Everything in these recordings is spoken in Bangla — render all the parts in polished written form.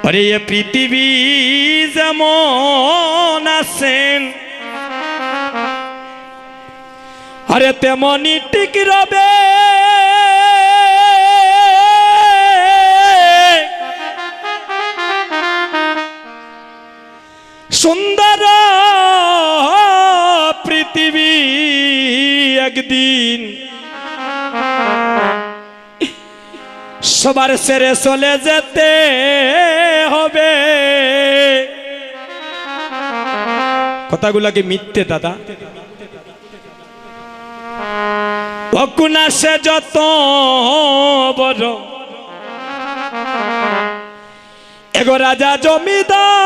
আরে এ পৃথিবী যেমন আছেন আরে তেমনি ঠিক রবে সুন্দর পৃথিবী একদিন সবার ছেড়ে চলে যেতে হবে। কথাগুলা কি মিথ্যে দাদা? অকুনা সে যত বড় এগো রাজা জমিদার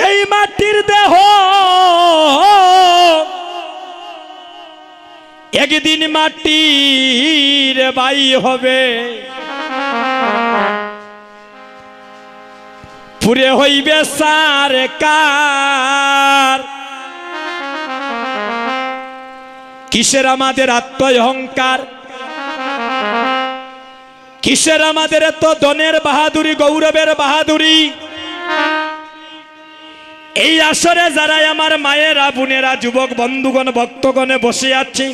এই মাটির দেহ একদিন মাটির বাই হবে, পুরে হইবে সারকার। কিসের আমাদের আত্ম অহংকার, কিসের আমাদের এত ধনের বাহাদুরি, গৌরবের বাহাদুরি? এই আসরে যারাই আমার মায়েরা, বোনেরা, যুবক বন্ধুগণ, ভক্তগণে বসে আছেন,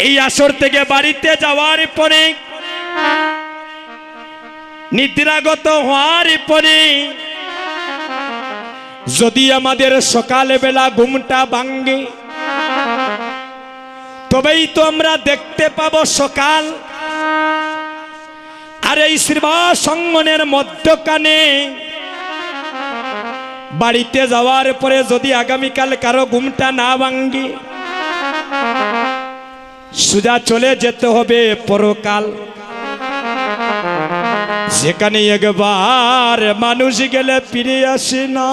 এই আসর থেকে বাড়িতে যাওয়ার পরে, নিদ্রাগত হওয়ার পরে যদি আমাদের সকালে বেলা ঘুমটা ভাঙে, তবেই তো আমরা দেখতে পাবো সকাল। আর এই শ্রীবাস অঙ্গনের মধ্যখানে বাড়িতে যাওয়ার পরে যদি আগামীকাল কারো ঘুমটা না ভাঙে, সোজা চলে যেতে হবে পরকাল, যেখানে একবার মানুষ গেলে ফিরে আসে না।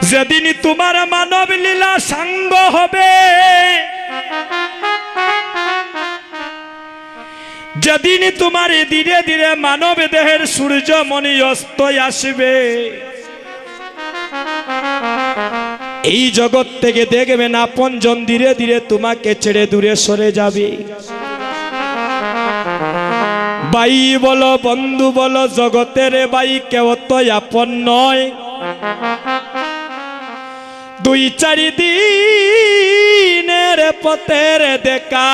যেদিন তোমার মানব লীলা সাঙ্গ হবে, যেদিন তোমার ধীরে ধীরে মানব দেহের সূর্যমণি অস্ত আসবে, এই জগৎ থেকে দেখবেন আপনজন ধীরে ধীরে তোমাকে ছেড়ে দূরে সরে যাবে। ভাই বলো, বন্ধু বলো, জগতের ভাই কেউ তো আপন নয়। দুই চারি দিনের পথের দেখা,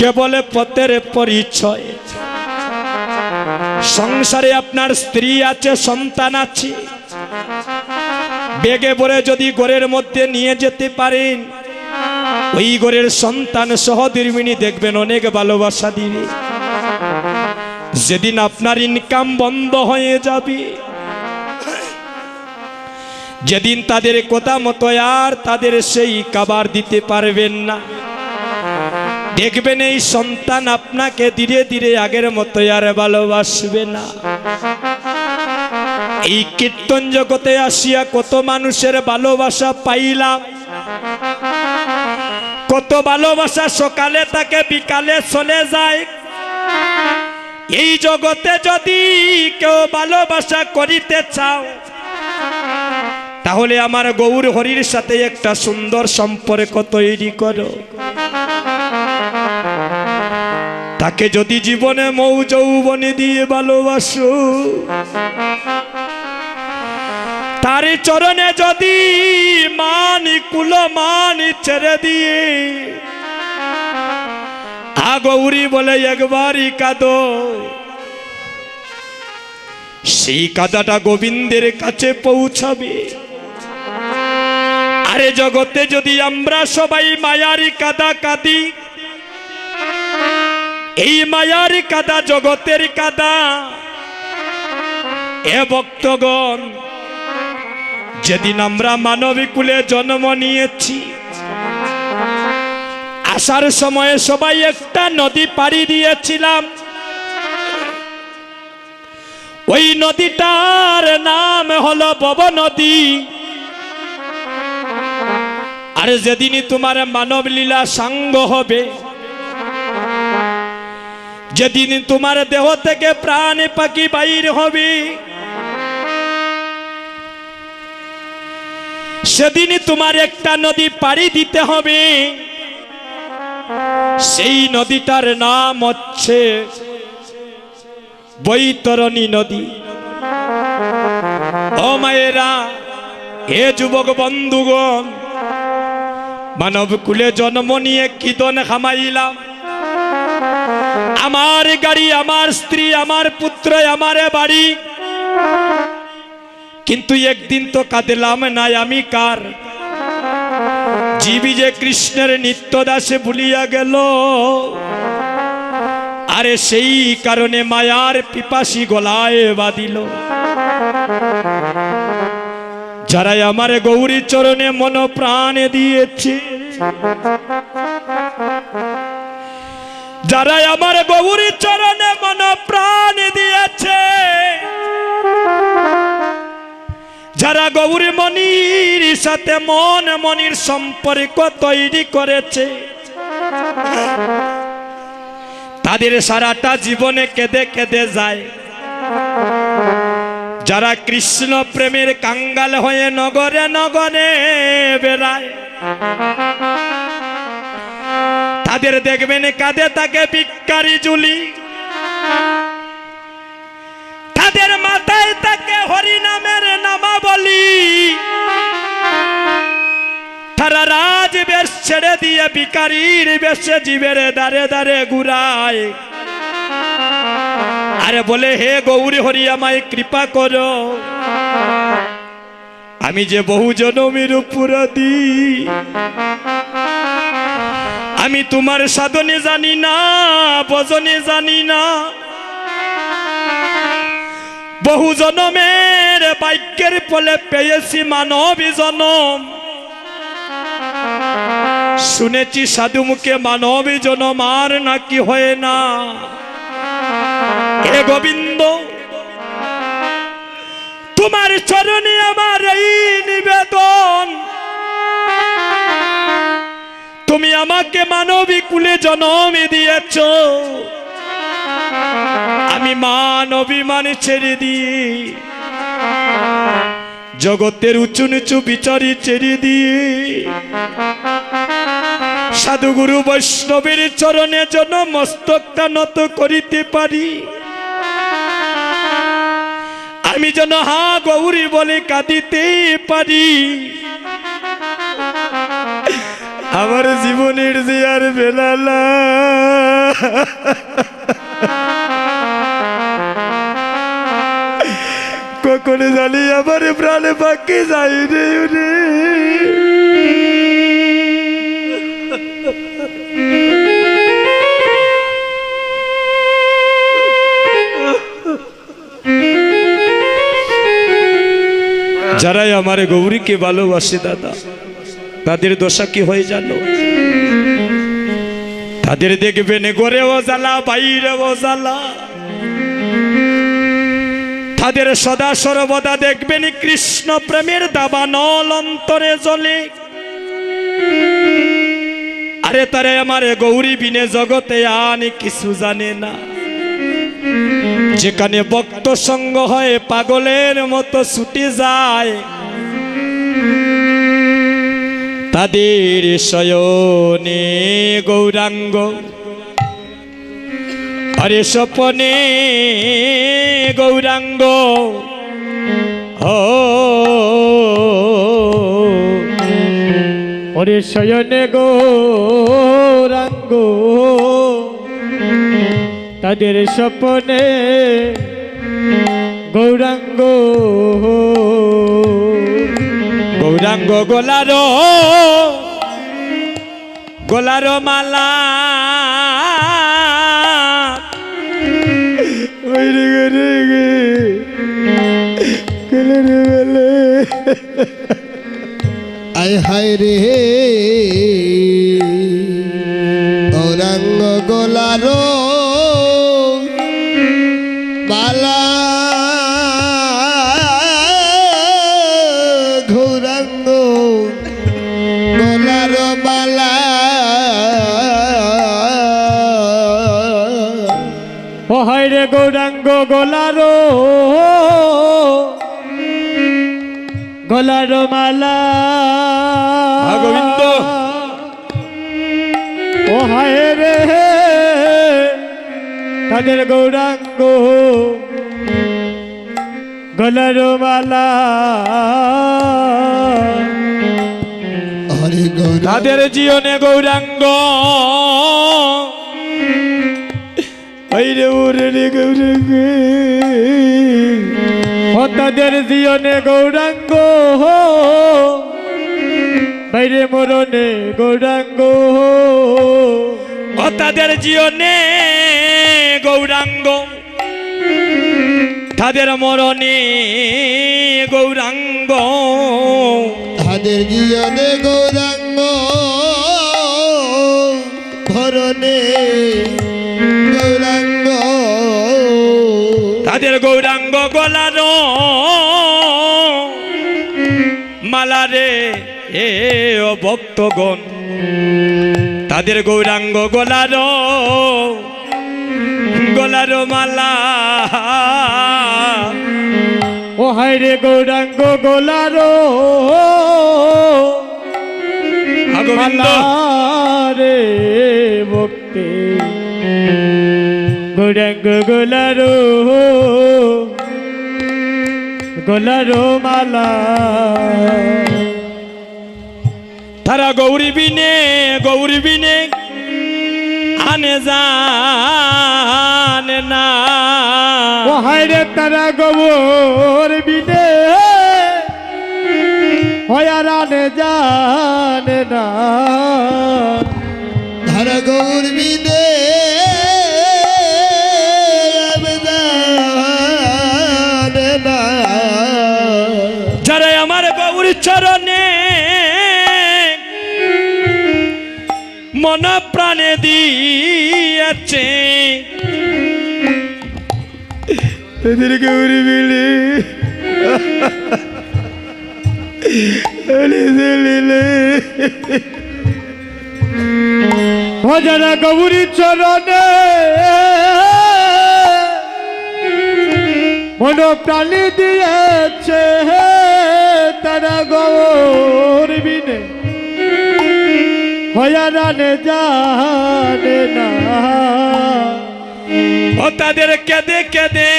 কেবল পথের পরিচয়। সংসারে আপনার স্ত্রী আছে, সন্তান আছে, বেগে ভরে যদি ঘরের মধ্যে নিয়ে যেতে পারেন, ওই ঘরের সন্তান সহধর্মিণী দেখবেন অনেক ভালোবাসা দিবে। যেদিন আপনার ইনকাম বন্ধ হয়ে যাবে, যেদিন তাদের কথা মতো আর তাদের সেই খাবার দিতে পারবেন না, দেখবেন এই সন্তান আপনাকে ধীরে ধীরে আগের মতো আর ভালোবাসবে না। এই কীর্তন জগতে আসিয়া কত মানুষের ভালোবাসা পাইলাম, কত ভালোবাসা সকালে তাকে বিকালে চলে যায়। এই জগতে যদি কেউ ভালোবাসা করিতে চাও, তাহলে আমার গৌর হরির সাথে একটা সুন্দর সম্পর্ক তৈরি করো। তাকে যদি জীবনে মৌ যৌবনে দিয়ে ভালোবাসো, তার চরণে যদি মানি কুল মানি ছেড়ে দিয়ে, আগৌরি বলে একবারই কাঁদো, সেই কাঁদাটা গোবিন্দের কাছে পৌঁছাবে। আরে জগতে যদি আমরা সবাই মায়ারি কাঁদা কাঁদি, এই মায়ারি কাঁদা জগতের কাঁদা। এ ভক্তগণ, যেদিন আমরা মানবী কুলে জন্ম নিয়েছি, আসার সময়ে সবাই একটা নদী পাড়ি দিয়েছিলাম। ওই নদীটার নাম হলো ভব নদী। আর যেদিনই তোমার মানব লীলা সাঙ্গ হবে, যেদিন তোমার দেহ থেকে প্রাণ পাখি বাইর হবে, সেদিনই তোমার একটা নদী পাড়ি দিতে হবে। সেই নদীটার নাম হচ্ছে বৈতরণী নদী। ও মায়েরা, হে যুবক বন্ধুগণ, মানব কুলে জন্ম নিয়ে কিদন খামাইলাম। আমার গাড়ি, আমার স্ত্রী, আমার পুত্র, আমার বাড়ি, কিন্তু একদিন তো কাঁদলাম নাই আমি কার? জীবী যে কৃষ্ণের নিত্য দাসে ভুলিয়া গেল। আরে সেই কারণে মায়ার পিপাসী গলায় বাঁধিল। যারাই আমার গৌরী চরণে মন প্রাণ দিয়েছে, যারাই আমার গৌরী চরণে মন প্রাণ দিয়েছে, যারা গৌরী মনির সাথে মন মনির সম্পর্ক তৈরি করেছে, তাদের সারাটা জীবনে কেঁদে কেঁদে যায়। যারা কৃষ্ণ প্রেমের কাঙ্গাল হয়ে নগরে নগরে বেড়ায়, তাদের দেখবেন কাঁধে তাকে ভিক্ষারি ঝুলি, তাদের মাথায় তাকে হরিনামের নামাবলী। তারা রাজবেশ ছেড়ে দিয়ে ভিখারির বেশে জীবের দাঁড়ে দাঁড়ে ঘুরায়। আরে বলে, হে গৌরী হরি আমায় কৃপা করো, আমি যে বহু জনমের অপরাধী, আমি তোমার সাধনে জানি না, ভজনে জানি না, বহু জনমের ভাগ্যের ফলে পেয়েছি মানবী জনম। শুনেছি সাধু মুখে মানবী জনম আর নাকি হয় না। হে গোবিন্দ, তোমার চরণে আমার এই নিবেদন, তুমি আমাকে মানবী কুলে জন্ম দিয়েছ, আমি মানবী মানে ছেড়ে দিয়ে, জগতের উঁচু নিচু বিচারি ছেড়ে দিয়ে সাধুগুরু বৈষ্ণবের চরণে যেন মস্তকটা নত করিতে পারি। আমি যেন হা গৌরী বলে কাঁদিতে পারি। আমার জীবনের যে আর বেলালা, কখন জানি আমার প্রাণে বাকি যাই রে রে। যারাই আমার গৌরীকে ভালোবাসে দাদা, তাদের দশা কি হয়ে জানো? তাদের দেখবেন ঘরেও জ্বালা, বাইরেও জ্বালা। তাদের সদা সর্বদা দেখবেন কৃষ্ণ প্রেমের দাবানল অন্তরে জ্বলে। আরে তারে আমার গৌরী বিনে জগতে আনি কিছু জানে না। যেখানে ভক্ত সঙ্গ হয় পাগলের মতো ছুটে যায়, তাদের শয়নে গৌরাঙ্গ, আরে স্বপনে গৌরাঙ্গ। ওরে শয়নে গৌরাঙ্গ, তাদের স্বপনে গৌরাঙ্গ। গৌরাঙ্গ গোলার মালা, আয় হায় রে গৌরাঙ্গ গোলারো মালা, গৌরাঙ্গ গোলারো মালা। ও হায় রে গৌরাঙ্গ গোলার মালা। গোবিন্দ ও হায় রে তাদের গৌরাঙ্গ গলার মালা হরে গৌর তাদের জীবনে গৌরাঙ্গ ওরে ওরে গৌরাঙ্গ ও তাদের জীবনে গৌরাঙ্গ বাইরে মরণে গৌরাঙ্গ ও তাদের জীবনে গৌরাঙ্গ তাদের মরণে গৌরাঙ্গ তাদের জীবনে গৌরাঙ্গ ধরনে গৌরাঙ্গ তাদের গৌরাঙ্গ গলার মালারে এ ও ভক্তগণ তাদের গৌরাঙ্গ গলার মালা ও হায় রে গৌরাঙ্গ গলার গোবিন্দ রে ভক্তি গৌরাঙ্গ গলার মালা তারা গৌরী বিনে আনে জানে না ও হায় রে তারা গৌর বিনে হয়ারানে জানে না ধারা গৌর বিদে যারা আমার গৌর চরণে মন প্রাণে দিয়েছে তাদের গৌরী বিলে ভজনা গৌরী চরণে মন প্রাণী দিয়েছে তারা গৌর বিনে হয়ারানে জানে না ও তাদের কেঁদে কেঁদে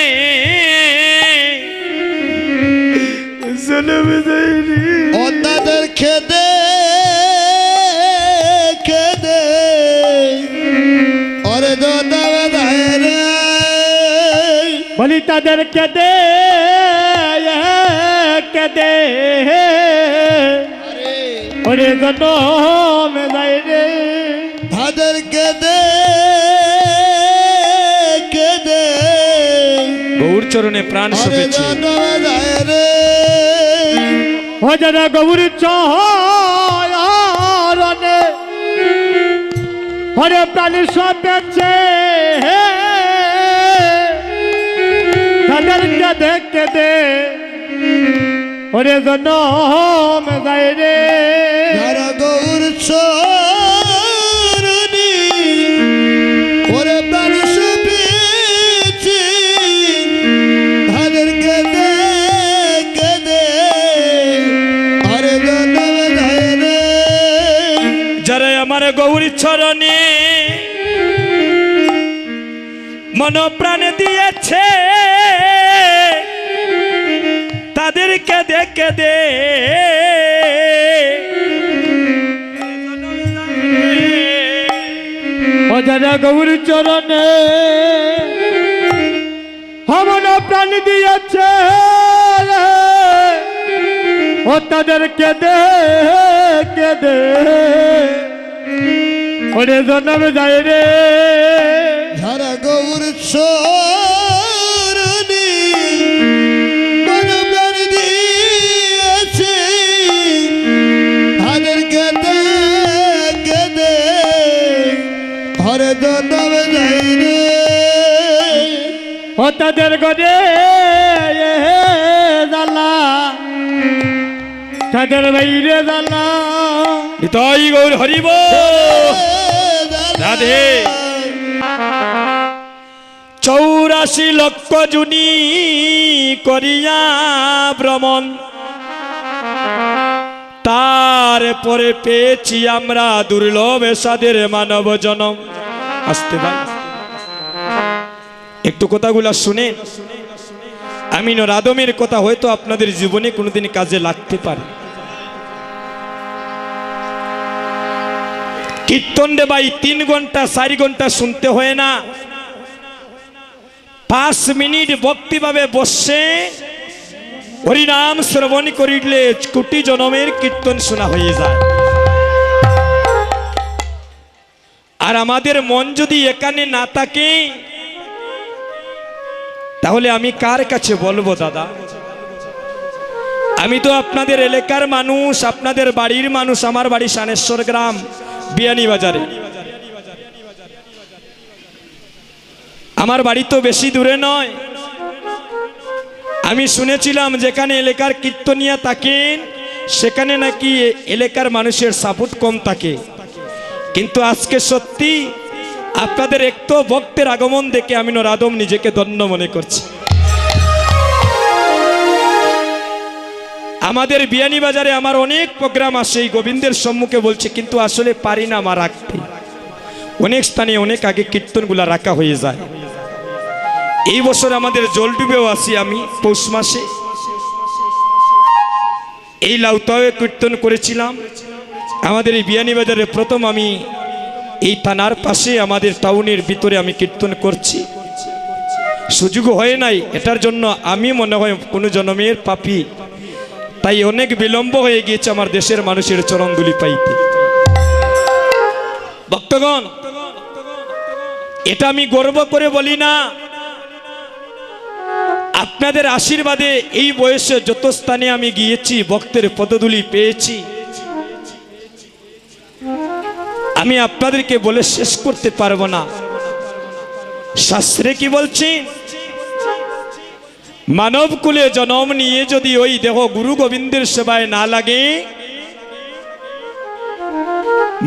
ও তাদের খেদে খেদে ওরে দাদা রে বলি তাদের কেদে কেদে ওরে জনম যায় রে তাদের খেদে খেদে গৌর চরণে প্রাণ ওরে সপেছে দাদা রে ভজনা গৌরী চরণে হরে প্রাণী সপেছে তাদের কেদে কেদে ওরে জনম যায় রে ধারা গৌর চরণী ওরে প্রাণী সপেছে তাদের কেদে কেদে আরে দাদা রে যারা আমার গৌরী চরণে মন প্রাণে দিয়েছে তাদের কেঁদে কেঁদে অজানা গৌর চরণে হমন প্রাণ দিয়েছে ও তাদের কেদে কেদে ওরে জন্ম যায় রে ধারা গৌর চরণী মন প্রাণ দিয়েছে তাদের কেদে কেদে হরে দন্ডব যাই রে ও তাদের গরে জ্বালা তাদের বাইরে জ্বালা নিতাই গৌর হরিব রাধে 84 লক্ষ জুনি করিয়া ভ্রমণ তারপরে পেয়েছি আমরা দুর্লভ সাদের মানব জনম। আসতে ভাই একটু কথাগুলা শুনেন। আমিনুর আদমের কথা হয়তো আপনাদের জীবনে কোনোদিন কাজে লাগতে পারে। কীর্তন রে ভাই 3 ঘন্টা 4 ঘন্টা শুনতে হয় না, 5 মিনিট ভক্তিভাবে বসে হরিনাম শ্রবণ করিলে কোটি জনমের কীর্তন শোনা হয়ে যায়। আর আমাদের মন যদি এখানে না থাকে তাহলে আমি কার কাছে বলবো দাদা? আমি তো আপনাদের এলাকার মানুষ, আপনাদের বাড়ির মানুষ। আমার বাড়ি শানেশ্বর গ্রাম, বিয়ানীবাজারে। আমার বাড়ি তো বেশি দূরে নয়। আমি শুনেছিলাম যেখানে এলাকার কীর্তনিয়া থাকেন সেখানে নাকি এলাকার মানুষের সাপোর্ট কম থাকে, কিন্তু আজকে সত্যি আপনাদের একটু ভক্তের আগমন দেখে আমিনুর আদম নিজেকে ধন্য মনে করছি। আমাদের বিয়ানীবাজারে আমার অনেক প্রোগ্রাম আসে, এই গোবিন্দের সম্মুখে বলছে, কিন্তু আসলে পারি না আমার রাখতে। অনেক স্থানে অনেক আগে কীর্তনগুলা রাখা হয়ে যায়। এই বছর আমাদের জলডুবেও আসি আমি পৌষ মাসে। এই লাউতাওয়ে কীর্তন করেছিলাম। আমাদের এই বিয়ানীবাজারে প্রথম আমি এই থানার পাশে আমাদের টাউনের ভিতরে আমি কীর্তন করছি। সুযোগ হয় নাই, এটার জন্য আমি মনে হয় কোনো জনমের পাপী, তাই অনেক বিলম্ব হয়ে গিয়েছে আমার দেশের মানুষের চরণধুলি পাইতে। ভক্তগণ, এটা আমি গর্ব করে বলি না, আপনাদের আশীর্বাদে এই বয়সে যত স্থানে আমি গিয়েছি ভক্তের পদধূলি পেয়েছি, আমি আপনাদেরকে বলে শেষ করতে পারবো না। শাস্ত্রে কি বলছি? মানব কুলে জন্ম নিয়ে যদি ওই দেহ গুরু গোবিন্দের সেবায় না লাগে,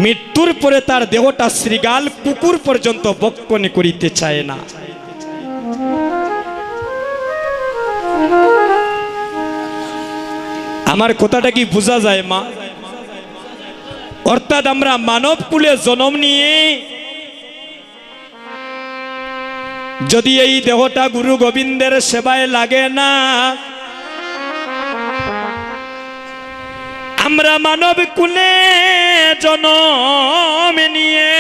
মৃত্যুর পরে তার দেহটা শ্রীগাল কুকুর পর্যন্ত বক্ষণ করিতে চায় না। আমার কথাটা কি বোঝা যায় মা? অর্থাৎ আমরা মানব কুলে জন্ম নিয়ে যদি এই দেহটা গুরু গোবিন্দের সেবায় লাগে না, আমরা মানব কুলে জন্ম নিয়ে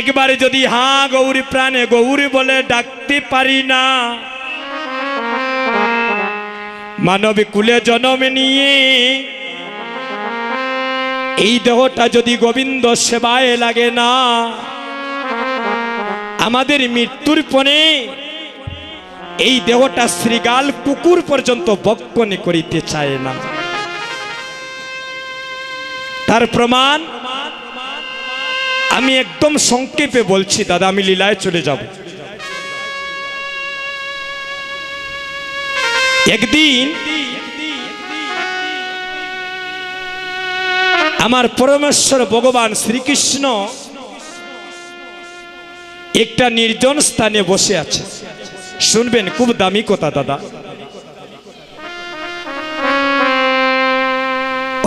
একবারে যদি হা গৌরী প্রাণে গৌরী বলে ডাকতে পারি না, মানব কুলে জন্ম নিয়ে এই দেহটা যদি গোবিন্দ সেবায় লাগে না, আমাদের মৃত্যুর পরে এই দেহটা শ্রীগাল কুকুর পর্যন্ত বক্ষণ করিতে চায় না। তার প্রমাণ আমি একদম সংক্ষেপে বলছি দাদা, আমি লীলায় চলে যাব। একদিন আমার পরমেশ্বর ভগবান শ্রীকৃষ্ণ একটা নির্জন স্থানে বসে আছে। শুনবেন, খুব দামি কথা দাদা।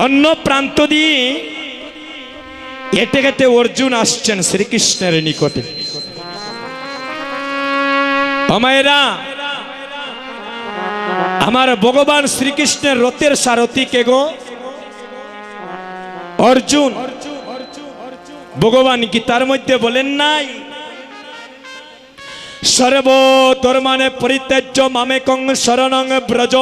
অন্য প্রান্ত দিয়ে হেঁটে হেঁটে অর্জুন আসছেন শ্রীকৃষ্ণের নিকটে। আমায়েরা, আমার ভগবান শ্রীকৃষ্ণের রথের সারথি কে গো? অর্জুন। ভগবান গীতার মধ্যে বলেন নাই, সর্বধর্মানে পরিত্যাজ্য মামেকং শরণং ব্রজ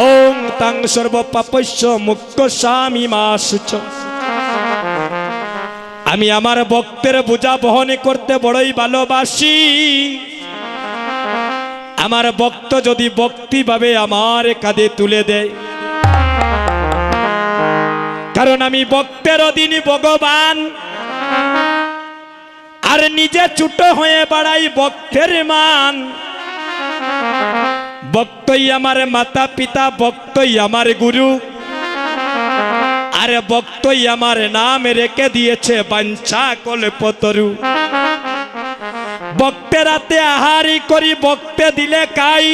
ওং তাং সর্বপাপস্য মুক্তস্যামি মা শুচ। আমি আমার ভক্তের বোঝা বহন করতে বড়ই ভালোবাসি। আমার ভক্ত যদি ভক্তিভাবে আমার কাঁধে তুলে দেয়, কারণ আমি ভক্তের অধীন ভগবান, আর নিজে ছোট হয়ে বাড়াই ভক্তের মান। ভক্তই আমার মাতা পিতা, ভক্তই আমার গুরু, আর ভক্তই আমার নাম রেখে দিয়েছে বাঞ্ছা কল্পতরু। ভক্তের হাতে আহারি করি, ভক্তে দিলে খাই,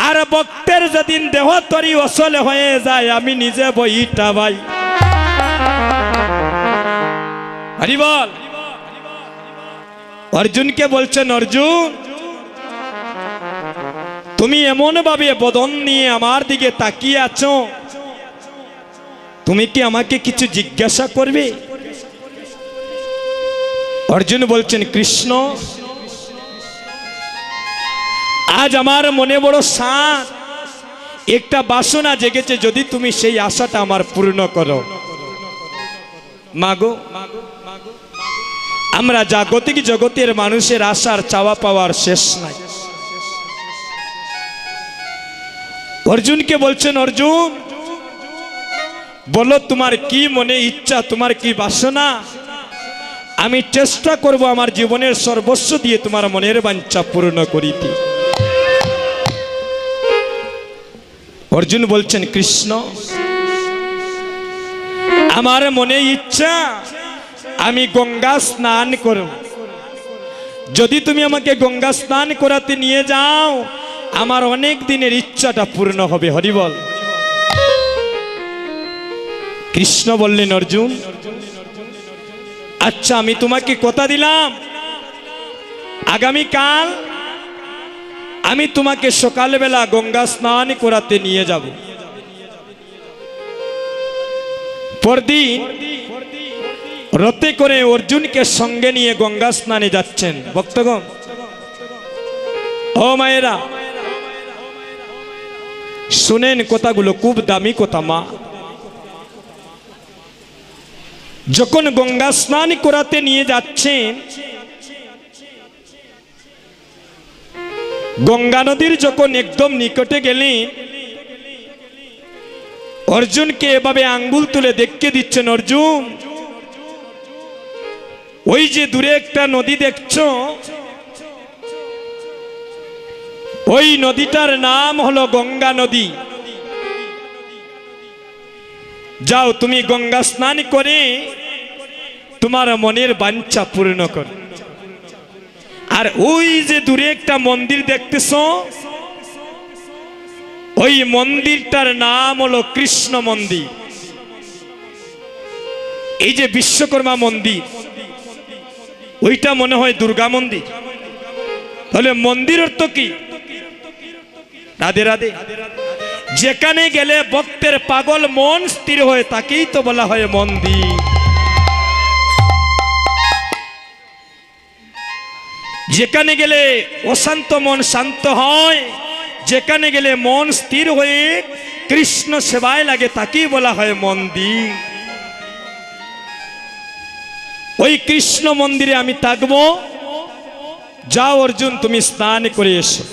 আর ভক্তের যেদিন দেহ তরি অচল হয়ে যায় আমি নিজে বইটা ভাই। হরি বল। অর্জুনকে বলছেন, অর্জুন তুমি এমন ভাবে বদন নিয়ে আমার দিকে তাকিয়ে আছো, তুমি কি আমাকে কিছু জিজ্ঞাসা করবে? অর্জুন বলছেন, কৃষ্ণ আজ আমার মনে বড় সাধ, একটা বাসনা জেগেছে, যদি তুমি সেই আশাটা আমার পূর্ণ করো। মাগো, আমরা জাগতিক জগতের মানুষের আশার চাওয়া পাওয়ার শেষ নাই। অর্জুনকে বলছেন, অর্জুন বলো তোমার কি মনে ইচ্ছা, তোমার কি বাসনা, আমি চেষ্টা করব আমার জীবনের সর্বস্ব দিয়ে তোমার মনের বাঞ্ছা পূর্ণ করিতে। অর্জুন বলছেন, কৃষ্ণ আমার মনে ইচ্ছা আমি গঙ্গা স্নান করব, যদি তুমি আমাকে গঙ্গা স্নান করাতে নিয়ে যাও আমার অনেক দিনের ইচ্ছাটা পূর্ণ হবে। হরি বল। কৃষ্ণ বললেন, অর্জুন আচ্ছা আমি তোমাকে কথা দিলাম, আগামীকাল আমি তোমাকে সকালবেলা গঙ্গা স্নান করাতে নিয়ে যাব। পরদিন রথে করে অর্জুনকে সঙ্গে নিয়ে গঙ্গা স্নানে যাচ্ছেন। ভক্তগণ ও মায়েরা শুনেন কথাগুলো, খুব দামি কথা মা। যখন গঙ্গা স্নান করাতে নিয়ে যাচ্ছেন, গঙ্গা নদীর যখন একদম নিকটে গেলেন, অর্জুনকে এভাবে আঙ্গুল তুলে দেখিয়ে দিচ্ছেন, অর্জুন ওই যে দূরে একটা নদী দেখছো, ওই নদীটার নাম হলো গঙ্গা নদী। যাও তুমি গঙ্গা স্নান করে তোমার মনের বাঞ্ছা পূর্ণ কর। আর ওই যে দূরে একটা মন্দির দেখতেছো, ওই মন্দিরটার নাম হলো কৃষ্ণ মন্দির। এই যে বিশ্বকর্মা মন্দির, ওইটা মনে হয় দুর্গা মন্দির। তাহলে মন্দির অর্থ কি? রাধে রাধে। যেখানে গেলে ভক্তের পাগল মন স্থির হয়ে তাকেই তো বলা হয় মন্দির। যেখানে গেলে অশান্ত মন শান্ত হয়, যেখানে গেলে মন স্থির হয়ে কৃষ্ণ সেবায় লাগে তাকেই বলা হয় মন্দির। ওই কৃষ্ণ মন্দিরে আমি থাকবো। যাও অর্জুন তুমি স্নান করে এসো।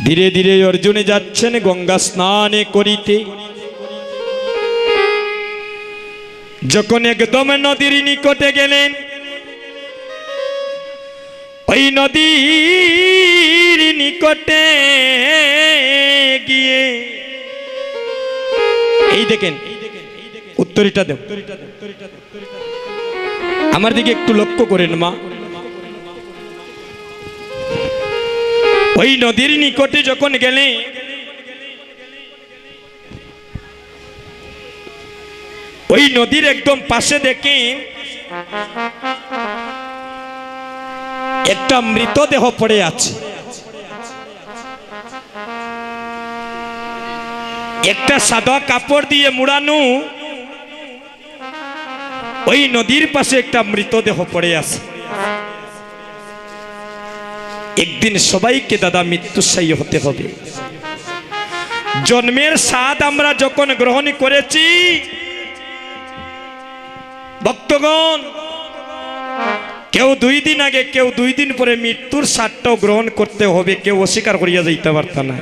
ধীরে ধীরে অর্জুনে যাচ্ছেন গঙ্গা স্নানে করিতে। যখন একদম নদীর নিকটে গেলেন, ওই নদীর নিকটে গিয়ে এই দেখেন উত্তরীটা দেব, আমার দিকে একটু লক্ষ্য করেন মা। ওই নদীর নিকটে যখন গেলে, ওই নদীর একদম পাশে দেখেন একটা মৃতদেহ পড়ে আছে। একটা সাদা কাপড় দিয়ে মুড়ানো ওই নদীর পাশে একটা মৃতদেহ পড়ে আছে। একদিন সবাইকে দাদা মৃত্যুশায়ী হতে হবে। জন্মের স্বাদ আমরা যখন গ্রহণ করেছি ভক্তগণ, কেউ 2 দিন আগে, কেউ 2 দিন পরে মৃত্যুর স্বাদটাও গ্রহণ করতে হবে, কেউ অস্বীকার করিয়া যাইতে পারত না।